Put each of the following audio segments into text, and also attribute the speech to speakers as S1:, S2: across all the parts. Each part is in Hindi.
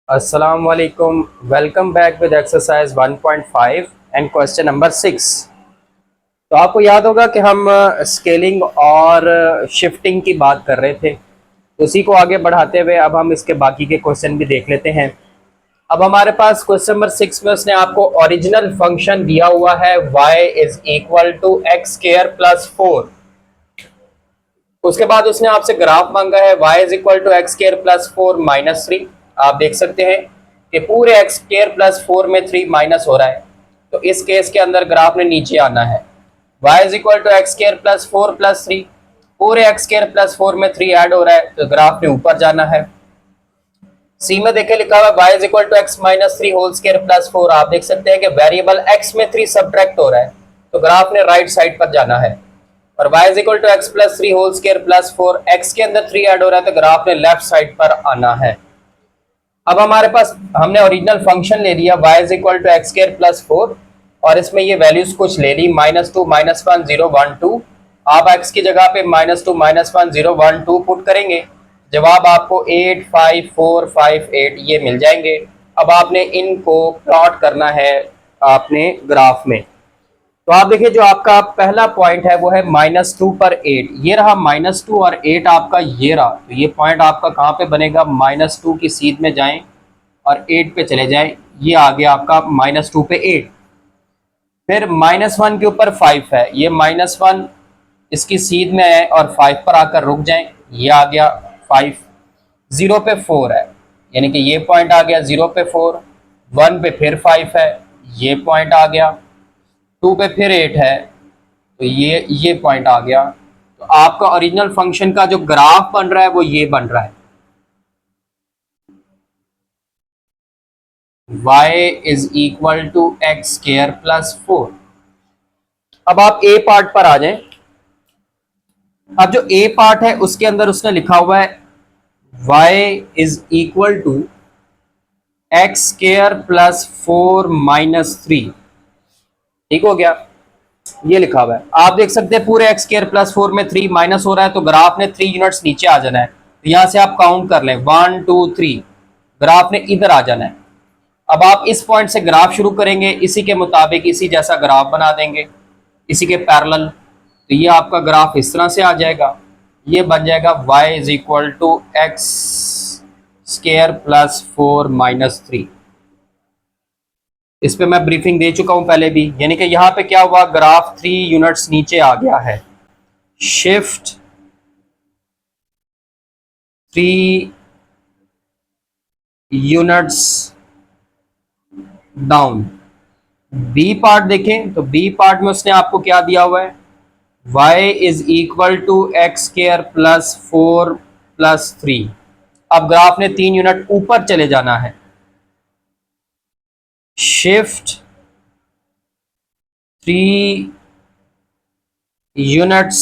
S1: अस्सलाम वालेकुम। Welcome back with exercise 1.5 and question number 6। तो आपको याद होगा कि हम स्केलिंग और शिफ्टिंग की बात कर रहे थे। उसी को आगे बढ़ाते हुए अब हम इसके बाकी के क्वेश्चन भी देख लेते हैं। अब हमारे पास क्वेश्चन नंबर 6 में उसने आपको ओरिजिनल फंक्शन दिया हुआ है y is equal to x square plus 4। उसके बाद उसने आपसे ग्राफ मांगा है y is equal to x square plus 4 minus 3। आप देख सकते हैं कि पूरे एक्स स्क्वायर प्लस 4 में 3 माइनस हो रहा है, तो इस केस के अंदर ग्राफ ने नीचे आना है। y is equal to x square plus 4 plus 3, पूरे एक्स स्क्वायर प्लस 4 में 3 ऐड हो रहा है, तो ग्राफ ने ऊपर जाना है। सी में देखे लिखा हुआ y is equal to x minus 3 whole square plus 4। आप देख सकते हैं कि वेरिएबल x में 3 सब्ट्रैक्ट हो रहा है, तो ग्राफ ने राइट साइड पर जाना है। और y is equal to x plus 3 whole square plus 4, x के अंदर 3 ऐड हो रहा है, तो ग्राफ ने लेफ्ट साइड पर आना है। अब हमारे पास हमने ओरिजिनल फंक्शन ले लिया y is equal to x square plus 4, और इसमें ये वैल्यूज कुछ ले ली -2 -1 0 1 2। आप x की जगह पे -2 -1 0 1 2 पुट करेंगे, जवाब आपको 8 5 4 5 8 ये मिल जाएंगे। अब आपने इनको प्लॉट करना है आपने ग्राफ में। तो आप देखिए जो आपका पहला पॉइंट है वो है -2 पर 8। ये रहा -2 और 8 आपका ये रहा, तो ये पॉइंट आपका कहाँ पे बनेगा? -2 की सीध में जाएं और 8 पे चले जाएं, ये आ गया आपका -2 पे 8। फिर -1 के ऊपर 5 है, ये -1 इसकी सीध में है और 5 पर आकर रुक जाएं, ये आ गया 5। 0 पे 4 है, यानी कि ये पॉइंट आ गया 0 पे 4। 1 पे फिर 5 है, ये पॉइंट आ गया। 2 पे फिर 8 है, तो ये पॉइंट आ गया। तो आपका ओरिजिनल फंक्शन का जो ग्राफ बन रहा है वो ये बन रहा है, y is equal to x square plus 4। अब आप ए पार्ट पर आ जाएं। अब जो ए पार्ट है उसके अंदर उसने लिखा हुआ है y is equal to x square plus 4 minus 3। ठीक हो गया, ये लिखा हुआ है। आप देख सकते हैं पूरे एक्स स्क्वायर प्लस 4 में 3 माइनस हो रहा है, तो ग्राफ ने 3 यूनिट्स नीचे आ जाना है। तो यहां से आप काउंट कर लें 1 2 3, ग्राफ ने इधर आ जाना है। अब आप इस पॉइंट से ग्राफ शुरू करेंगे, इसी के मुताबिक इसी जैसा ग्राफ बना देंगे, इसी के पैरेलल। तो ये आपका ग्राफ इस तरह से आ जाएगा, ये बन जाएगा y is equal to x square plus 4 minus 3। इस पे मैं ब्रीफिंग दे चुका हूं पहले भी, यानी कि यहां पे क्या हुआ, ग्राफ 3 यूनिट्स नीचे आ गया है। Shift 3 units down. B part देखें तो बी पार्ट में उसने आपको क्या दिया हुआ है, y is equal to x square plus 4 plus 3। अब ग्राफ ने 3 यूनिट ऊपर चले जाना है। Shift 3 units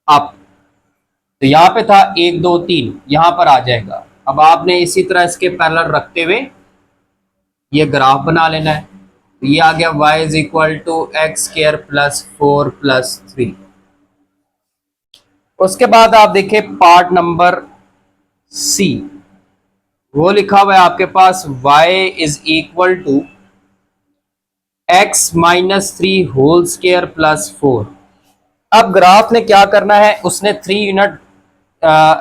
S1: up. तो यहां पे था 1 2 3, यहां पर आ जाएगा। अब आपने इसी तरह इसके पैरेलल रखते हुए ये ग्राफ बना लेना है। तो ये आ गया y is equal to x square plus 4 plus 3। उसके बाद आप देखिए पार्ट नंबर सी, वो लिखा हुआ है आपके पास y is equal to x minus 3 whole square plus 4। अब ग्राफ ने क्या करना है, उसने 3 यूनिट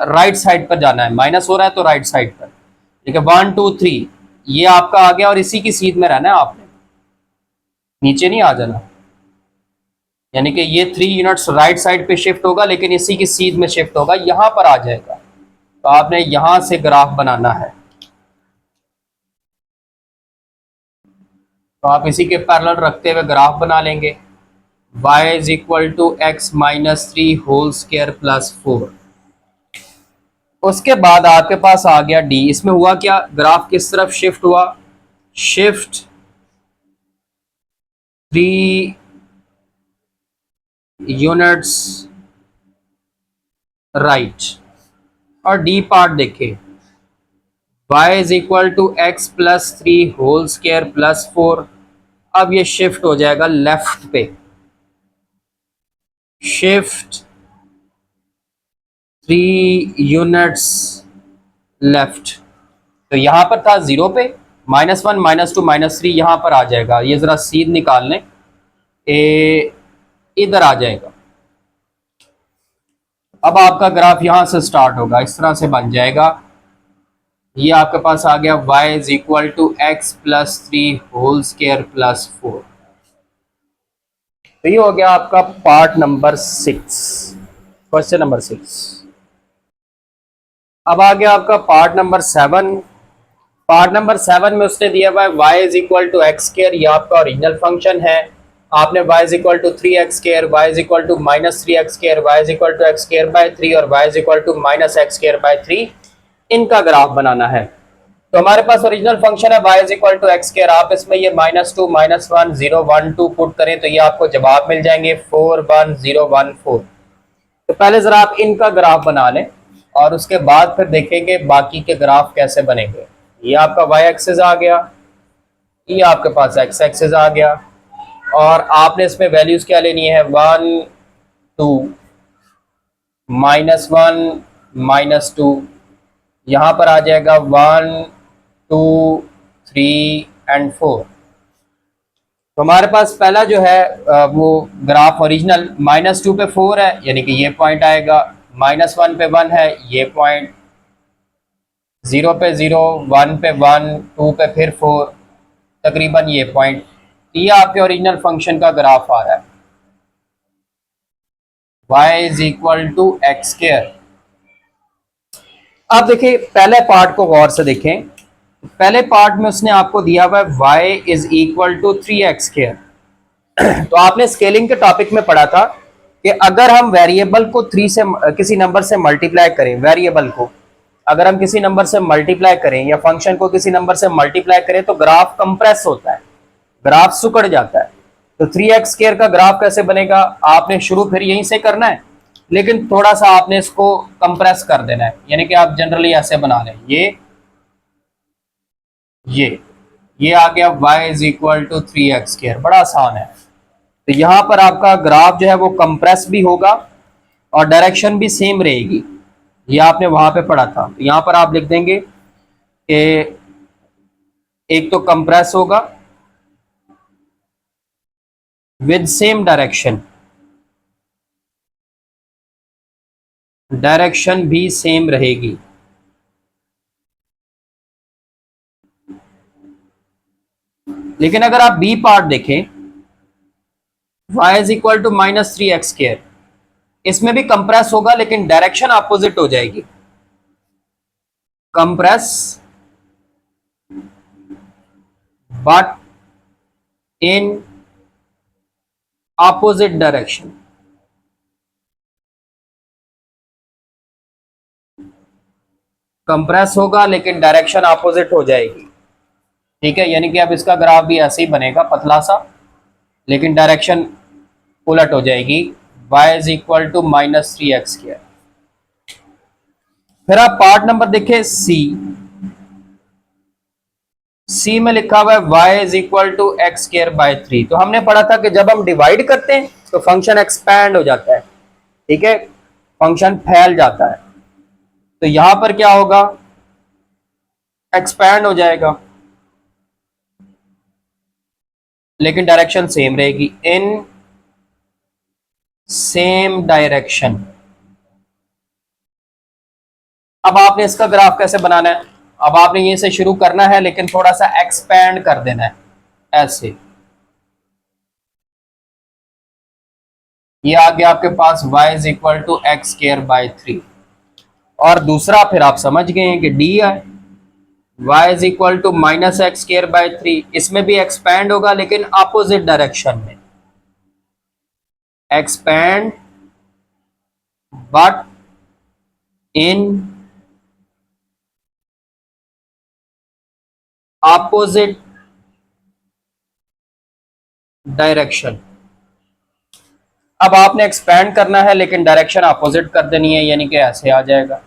S1: राइट साइड पर जाना है। माइनस हो रहा है तो राइट साइड पर, ठीक है। 1 2 3 ये आपका आ गया और इसी की सीध में रहना है आपने, नीचे नहीं आ जाना। यानी कि ये 3 यूनिट्स राइट साइड पे शिफ्ट होगा, लेकिन इसी की सीध में शिफ्ट होगा, यहां पर आ जाएगा। तो आपने यहां से ग्राफ बनाना है। तो आप इसी के पैरेलल रखते हुए ग्राफ बना लेंगे। y is equal to x minus 3 whole square plus 4। उसके बाद आपके पास आ गया डी। इसमें हुआ क्या, ग्राफ किस तरफ शिफ्ट हुआ, शिफ्ट 3 यूनिट्स राइट। और डी पार्ट देखें, y is equal to x plus 3 whole square plus 4। अब ये शिफ्ट हो जाएगा लेफ्ट पे। Shift 3 units left. तो यहाँ पर था 0 पे, -1 -2 -3 यहाँ पर आ जाएगा। ये जरा सीध निकाल लें, इधर आ जाएगा। अब आपका ग्राफ यहां से स्टार्ट होगा, इस तरह से बन जाएगा। ये आपके पास आ गया y is equal to x plus 3 whole square plus 4। तो ये हो गया आपका पार्ट नंबर 6, क्वेश्चन नंबर 6। अब आ गया आपका पार्ट नंबर 7। पार्ट नंबर 7 में उसने दिया हुआ है y is equal to x square, ये आपका ओरिजिनल फंक्शन है। आपने y is equal to 3x square, y is equal to -3x square, y is equal to x square by 3 और y is equal to -x square by 3, इनका ग्राफ बनाना है। तो हमारे पास ओरिजिनल फंक्शन है y is equal to x square. आप इसमें ये -2 -1 0 1 2 पुट करें तो ये आपको जवाब मिल जाएंगे 4 1 0 1 4। तो पहले जरा आप इनका ग्राफ बना लें और उसके बाद फिर देखेंगे बाकी के ग्राफ कैसे बनेंगे। ये आपका y एक्सिस आ गया, ये आपके पास x एक्सिस आ गया, और आपने इसमें वैल्यूज क्या लेनी है 1 2 -1 -2, यहाँ पर आ जाएगा 1 2 3 एंड 4। तो हमारे पास पहला जो है वो ग्राफ ओरिजिनल -2 पे 4 है, यानी कि ये पॉइंट आएगा। -1 पे 1 है, ये पॉइंट। 0 पे 0, 1 पे 1, 2 पे फिर 4, तकरीबन ये पॉइंट। ये आपके ओरिजिनल फंक्शन का ग्राफ आ रहा है y is equal to x square. अब देखिए पहले पार्ट को गौर से देखें। पहले पार्ट में उसने आपको दिया हुआ है y is equal to 3x square. तो आपने स्केलिंग के टॉपिक में पढ़ा था कि अगर हम वेरिएबल को 3 से किसी नंबर से मल्टीप्लाई करें, वेरिएबल को अगर हम किसी नंबर से मल्टीप्लाई करें या फंक्शन को किसी नंबर से मल्टीप्लाई करें तो ग्राफ कंप्रेस होता है, ग्राफ सिकुड़ जाता है। तो 3x स्क्वायर का ग्राफ कैसे बनेगा, आपने शुरू फिर यहीं से करना है, लेकिन थोड़ा सा आपने इसको कंप्रेस कर देना है, यानी कि आप जनरली ऐसे बना लें। ये आ गया y is equal to 3x square, बड़ा आसान है। तो यहां पर आपका ग्राफ जो है वो कंप्रेस भी होगा और डायरेक्शन भी सेम रहेगी, ये आपने वहां पे पढ़ा था। तो यहां पर आप लिख देंगे कि एक तो कंप्रेस होगा विद सेम डायरेक्शन, डायरेक्शन भी सेम रहेगी। लेकिन अगर आप बी पार्ट देखें y is equal to -3x square, इसमें भी कंप्रेस होगा लेकिन डायरेक्शन अपोजिट हो जाएगी। Compress but in opposite direction. Compress होगा लेकिन डायरेक्शन अपोजिट हो जाएगी, ठीक है। यानी कि अब इसका ग्राफ भी ऐसे ही बनेगा, पतला सा, लेकिन डायरेक्शन उलट हो जाएगी। y is equal to -3x square. फिर आप पार्ट नंबर देखें सी में लिखा हुआ है y is equal to x square by 3। तो हमने पढ़ा था कि जब हम डिवाइड करते हैं तो फंक्शन एक्सपैंड हो जाता है, ठीक है, फंक्शन फैल जाता है। तो यहां पर क्या होगा, एक्सपैंड हो जाएगा लेकिन डायरेक्शन सेम रहेगी, इन सेम डायरेक्शन। अब आपने इसका ग्राफ कैसे बनाना है, अब आपने ये से शुरू करना है लेकिन थोड़ा सा एक्सपैंड कर देना है ऐसे। ये आ गया आपके पास y is equal to x square by 3। और दूसरा फिर आप समझ गए हैं कि d है, y is equal to -x square by 3। इसमें भी एक्सपैंड होगा लेकिन अपोजिट डायरेक्शन में, expand but in opposite direction. अब आपने एक्सपैंड करना है लेकिन डायरेक्शन अपोजिट कर देनी है, यानी कि ऐसे आ जाएगा।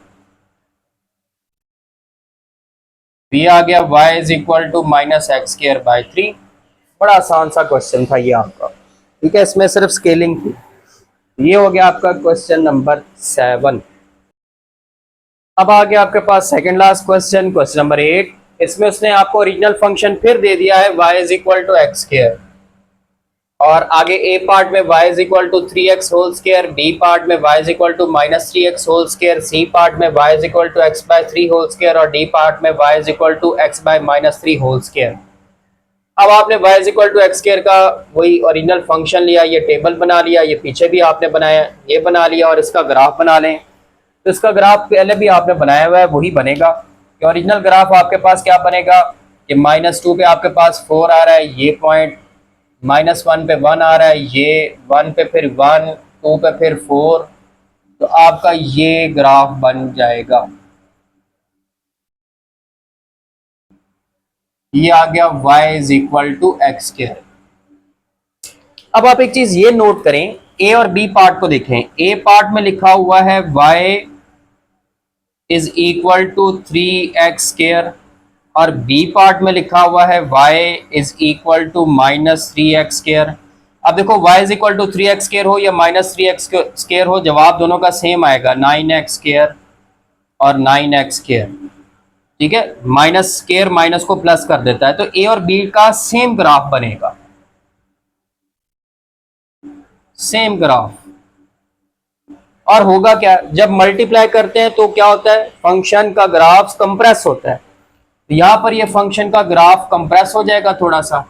S1: ये आ गया y is equal to -x square by 3। बड़ा आसान सा क्वेश्चन था ये आपका, ठीक है, इसमें सिर्फ स्केलिंग थी। ये हो गया आपका क्वेश्चन नंबर 7। अब आ गया आपके पास second last question, question number 8। इसमें उसने आपको ओरिजिनल फंक्शन फिर दे दिया है y is equal to x square, और आगे ए पार्ट में y is equal to 3x whole square, B part में y is equal to minus 3x whole square, C part में y is equal to x by 3 whole square, और डी पार्ट में y is equal to x by minus 3 whole square. अब आपने y is equal to x square का वही ओरिजिनल फंक्शन लिया, ये टेबल बना लिया, ये पीछे भी आपने बनाया, ये बना लिया, और इसका ग्राफ बना लें। तो इसका ग्राफ पहले भी आपने बनाया हुआ है, वही बनेगा कि ओरिजिनल ग्राफ आपके पास क्या बनेगा कि -2 पे आपके पास 4 आ रहा है, ये पॉइंट -1 पे 1 आ रहा है, ये 1 पे फिर 1, 2 पे फिर 4, तो आपका ये ग्राफ बन जाएगा। ये आ गया y is equal to x square. अब आप एक चीज ये नोट करें, ए और बी पार्ट को देखें। ए पार्ट में लिखा हुआ है y is equal to 3x square, और बी पार्ट में लिखा हुआ है y is equal to -3x square. अब देखो y is equal to 3x square हो या -3x स्क्वायर हो, जवाब दोनों का सेम आएगा, 9x स्क्वायर और 9x स्क्वायर। ठीक है, माइनस स्क्वायर माइनस को प्लस कर देता है, तो ए और बी का सेम ग्राफ बनेगा, सेम ग्राफ। और होगा क्या, जब मल्टीप्लाई करते हैं तो क्या होता है, फंक्शन का ग्राफ कंप्रेस होता है। तो यहां पर ये फंक्शन का ग्राफ कंप्रेस हो जाएगा थोड़ा सा,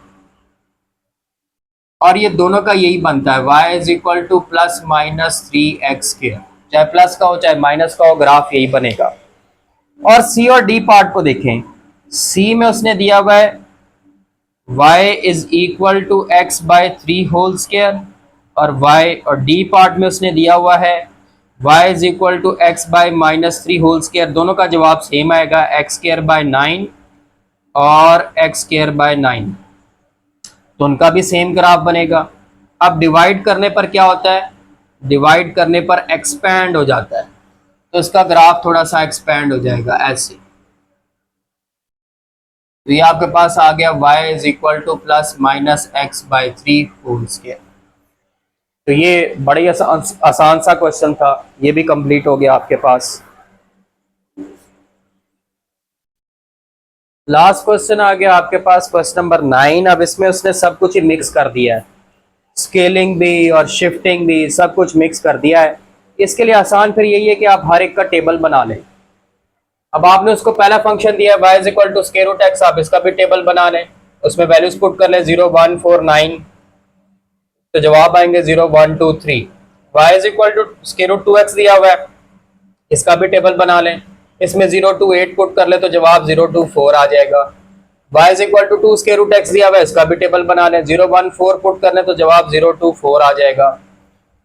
S1: और ये दोनों का यही बनता है, y is equal to plus minus 3x square, चाहे प्लस का हो चाहे माइनस का हो, ग्राफ यही बनेगा। और सी और डी पार्ट को देखें। सी में उसने दिया हुआ है y is equal to x by 3 whole square, और y और डी पार्ट में उसने दिया हुआ है y is equal to x by -3 whole square. दोनों का जवाब सेम आएगा, एक्स स्क्वायर बाय 9 और एक्स स्क्वायर बाय 9, तो उनका भी सेम ग्राफ बनेगा। अब डिवाइड करने पर क्या होता है, डिवाइड करने पर एक्सपैंड हो जाता है, तो इसका ग्राफ थोड़ा सा एक्सपैंड हो जाएगा ऐसे। तो ये आपके पास आ गया y is equal to plus minus x by 3 whole square. तो ये बड़ी आसान सा क्वेश्चन था, ये भी कंप्लीट हो गया आपके पास। लास्ट क्वेश्चन आ गया आपके पास, क्वेश्चन नंबर 9। अब इसमें उसने सब कुछ ही मिक्स कर दिया है, स्केलिंग भी और शिफ्टिंग भी सब कुछ मिक्स कर दिया है। इसके लिए आसान फिर यही है कि आप हर एक का टेबल बना लें। अब आपने उसको पहला फंक्शन दिया है y is equal to square root x, आप इसका भी टेबल बना लें, उसमें वैल्यूज पुट कर लें 0 1 4 9, तो जवाब आएंगे 0 1 2 3। y is equal to square root 2x दिया हुआ है, इसका भी टेबल बना लें, इसमें 0 2 8 पुट कर ले तो जवाब 0 2 4 आ जाएगा। y is equal to 2 square root x दिया हुआ है, इसका भी टेबल बना लें, 0 1 4 पुट कर ले तो जवाब 0 2 4 आ जाएगा।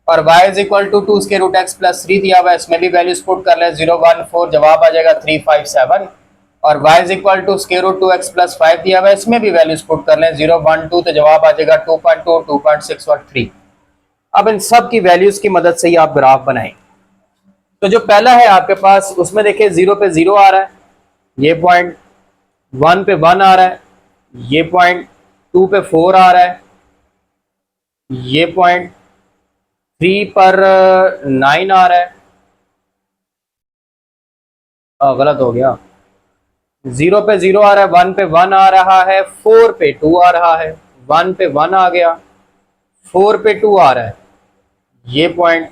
S1: और y is equal to 2 square root x plus 3 दिया हुआ है, इसमें भी वैल्यूज पुट कर ले, 0 1 4, जवाब आ जाएगा 3 5 7। और y is equal to square root 2x plus 5 दिया हुआ है, इसमें भी वैल्यूज पुट कर ले, 0 1 2, तो जवाब आ जाएगा 2.2 2.6 और 3। अब इन सब की वैल्यूज की मदद से ही आप ग्राफ बनाएं। तो जो पहला है आपके पास, उसमें देखिए 0 पे 0 आ रहा है, ये पॉइंट 1 पे 1 आ रहा है, ये पॉइंट 2 पे 4 आ रहा है, ये पॉइंट 3 पर 9 आ रहा है, गलत हो गया, 0 पे 0 आ रहा है, 1 पे 1 आ रहा है, 4 पे 2 आ रहा है, 1 पे 1 आ गया, 4 पे 2 आ रहा है, ये पॉइंट,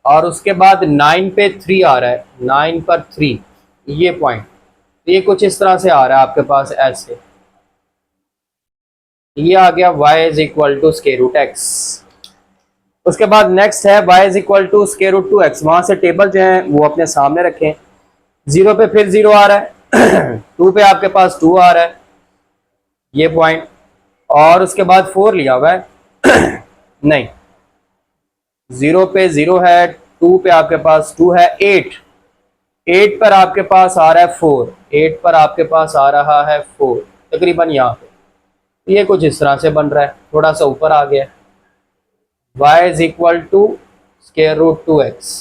S1: और उसके बाद 9 पे 3 आ रहा है, 9 पर 3, ये पॉइंट। ये कुछ इस तरह से आ रहा है आपके पास ऐसे। ये आ गया y is equal to square root x. उसके बाद नेक्स्ट है y is equal to square root 2x। वहां से टेबल जो है वो अपने सामने रखें। 0 पे फिर 0 आ रहा है 2 पे आपके पास 2 आ रहा है, ये पॉइंट, और उसके बाद 4 लिया हुआ है नहीं, 0 पे 0 है, 2 पे आपके पास 2 है, 8 पर आपके पास आ रहा है 4, 8 पर आपके पास आ रहा है 4, तकरीबन यहाँ पे। ये कुछ इस तरह से बन रहा है, थोड़ा सा ऊपर आ गया, y is equal to square root 2x।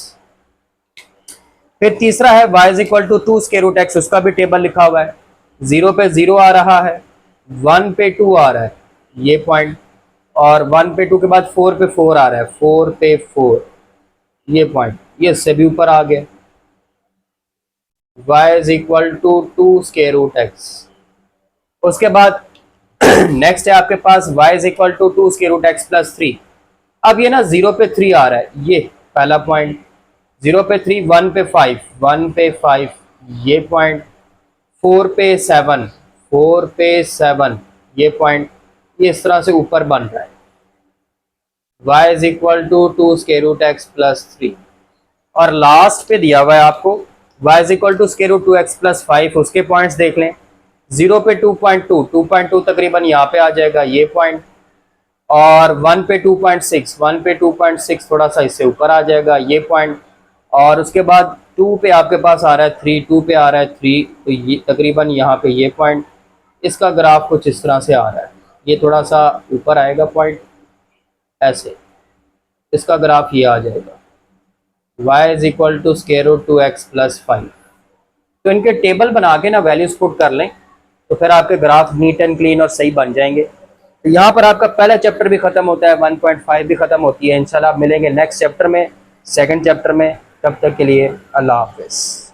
S1: फिर तीसरा है y is equal to 2 square root x, उसका भी टेबल लिखा हुआ है। 0 पे 0 आ रहा है, 1 पे 2 आ रहा है, ये पॉइंट, और 1 पे 2 के बाद 4 पे 4 आ रहा है, 4 पे 4, ये पॉइंट, ये इससे भी ऊपर आ गया। y is equal to 2 square root x. उसके बाद नेक्स्ट है आपके पास y is equal to 2 square root x plus 3। अब ये ना 0 पे 3 आ रहा है, ये पहला पॉइंट। 0 पे 3, 1 पे 5, 1 पे 5 ये पॉइंट, 4 पे 7, 4 पे 7 ये पॉइंट, ये इस तरह से ऊपर बन रहा है। y is equal to 2 square root x plus 3। और लास्ट पे दिया हुआ है आपको y is equal to square root 2x plus 5। उसके पॉइंट्स देख लें। 0 पे 2.2, 2.2 तकरीबन यहाँ पे आ जाएगा ये पॉइंट। और 1 पे 2.6, 1 पे 2.6 थोड़ा सा इससे ऊपर आ जाएगा ये पॉइंट। और उसके बाद 2 पे आपके पास आ रहा है 3, 2 पे आ रहा है 3, तो ये तकरीबन यहाँ पे ये पॉइंट। इसका ग्राफ कुछ इस तरह से आ रहा है, ये थोड़ा सा ऊपर आएगा पॉइंट ऐसे, इसका ग्राफ ये आ जाएगा y is equal to square root 2x plus 5। तो इनके टेबल बना के ना वैल्यूज पुट कर लें, तो फिर आपके ग्राफ नीट एंड क्लीन और सही बन जाएंगे। तो यहाँ पर आपका पहला चैप्टर भी खत्म होता है, 1.5 भी खत्म होती है। इंशाल्लाह आप मिलेंगे नेक्स्ट चैप्टर में, सेकंड चैप्टर में। तब तक के लिए अल्लाह हाफिज़।